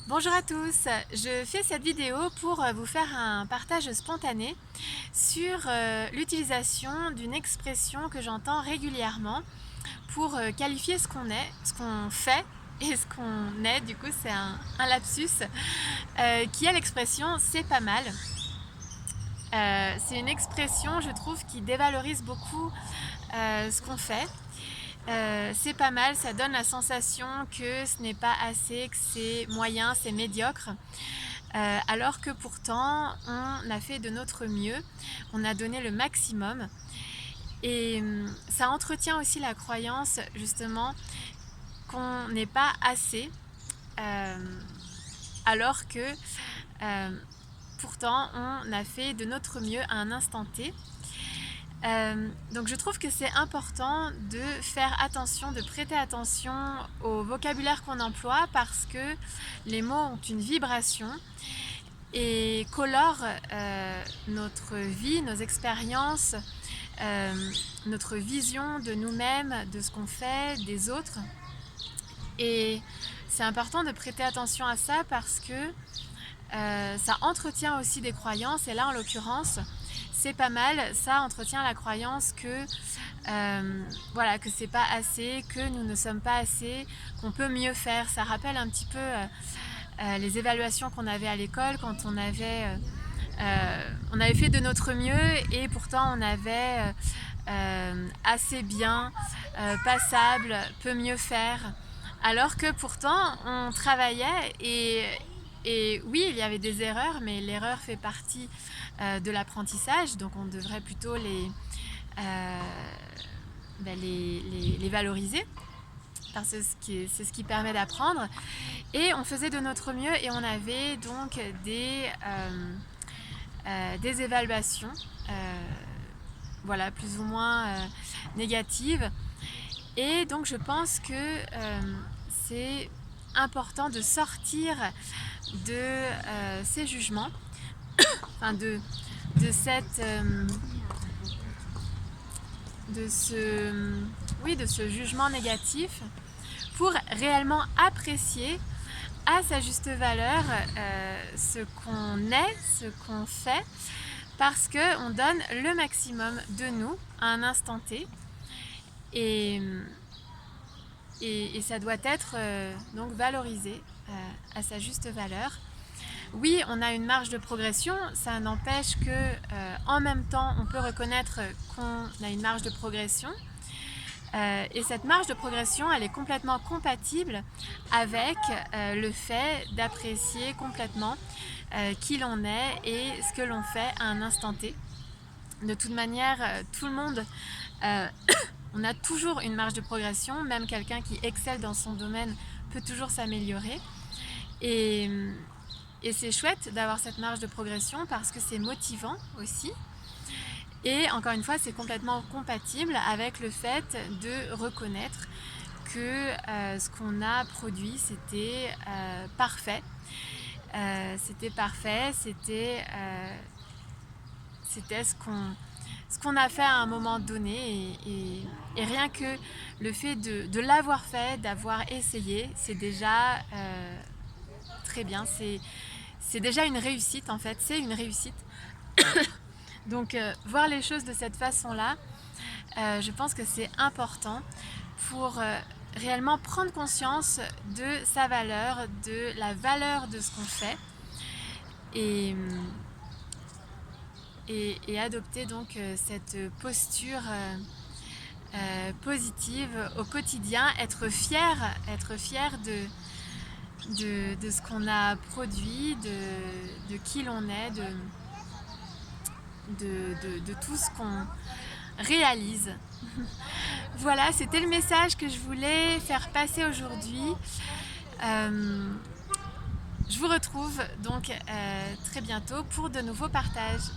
Bonjour à tous, je fais cette vidéo pour vous faire un partage spontané sur l'utilisation d'une expression que j'entends régulièrement pour qualifier ce qu'on est, ce qu'on fait et ce qu'on est. Du coup c'est un lapsus qui est l'expression c'est pas mal. C'est une expression, je trouve, qui dévalorise beaucoup ce qu'on fait. C'est pas mal, ça donne la sensation que ce n'est pas assez, que c'est moyen, c'est médiocre. Alors que pourtant, on a fait de notre mieux, on a donné le maximum. Et ça entretient aussi la croyance, justement, qu'on n'est pas assez, alors que pourtant, on a fait de notre mieux à un instant T. Donc je trouve que c'est important de faire attention, de prêter attention au vocabulaire qu'on emploie parce que les mots ont une vibration et colorent notre vie, nos expériences, notre vision de nous-mêmes, de ce qu'on fait, des autres. Et c'est important de prêter attention à ça parce que ça entretient aussi des croyances et là en l'occurrence c'est pas mal, ça entretient la croyance que voilà, que c'est pas assez, que nous ne sommes pas assez, qu'on peut mieux faire. Ça rappelle un petit peu les évaluations qu'on avait à l'école quand on avait fait de notre mieux et pourtant on avait assez bien, passable, peut mieux faire. Alors que pourtant on travaillait et oui, il y avait des erreurs, mais l'erreur fait partie de l'apprentissage, donc on devrait plutôt les valoriser, parce que c'est ce qui permet d'apprendre. Et on faisait de notre mieux et on avait donc des évaluations, voilà, plus ou moins négatives. Et donc je pense que c'est important de sortir de ces jugements, enfin de ce jugement négatif pour réellement apprécier à sa juste valeur ce qu'on est, ce qu'on fait, parce qu'on donne le maximum de nous à un instant T et ça doit être donc valorisé à sa juste valeur. Oui, on a une marge de progression, ça n'empêche que en même temps on peut reconnaître qu'on a une marge de progression et cette marge de progression elle est complètement compatible avec le fait d'apprécier complètement qui l'on est et ce que l'on fait à un instant T. De toute manière, tout le monde on a toujours une marge de progression, même quelqu'un qui excelle dans son domaine peut toujours s'améliorer et c'est chouette d'avoir cette marge de progression parce que c'est motivant aussi. Et encore une fois, c'est complètement compatible avec le fait de reconnaître que ce qu'on a produit, c'était parfait. C'était parfait, c'était ce qu'on a fait à un moment donné. Et rien que le fait de l'avoir fait, d'avoir essayé, c'est déjà très bien. C'est déjà une réussite en fait, c'est une réussite. Donc voir les choses de cette façon-là, je pense que c'est important pour réellement prendre conscience de sa valeur, de la valeur de ce qu'on fait et adopter donc cette posture positive au quotidien, être fier de ce qu'on a produit, de qui l'on est, de tout ce qu'on réalise. Voilà, c'était le message que je voulais faire passer aujourd'hui. Je vous retrouve donc très bientôt pour de nouveaux partages.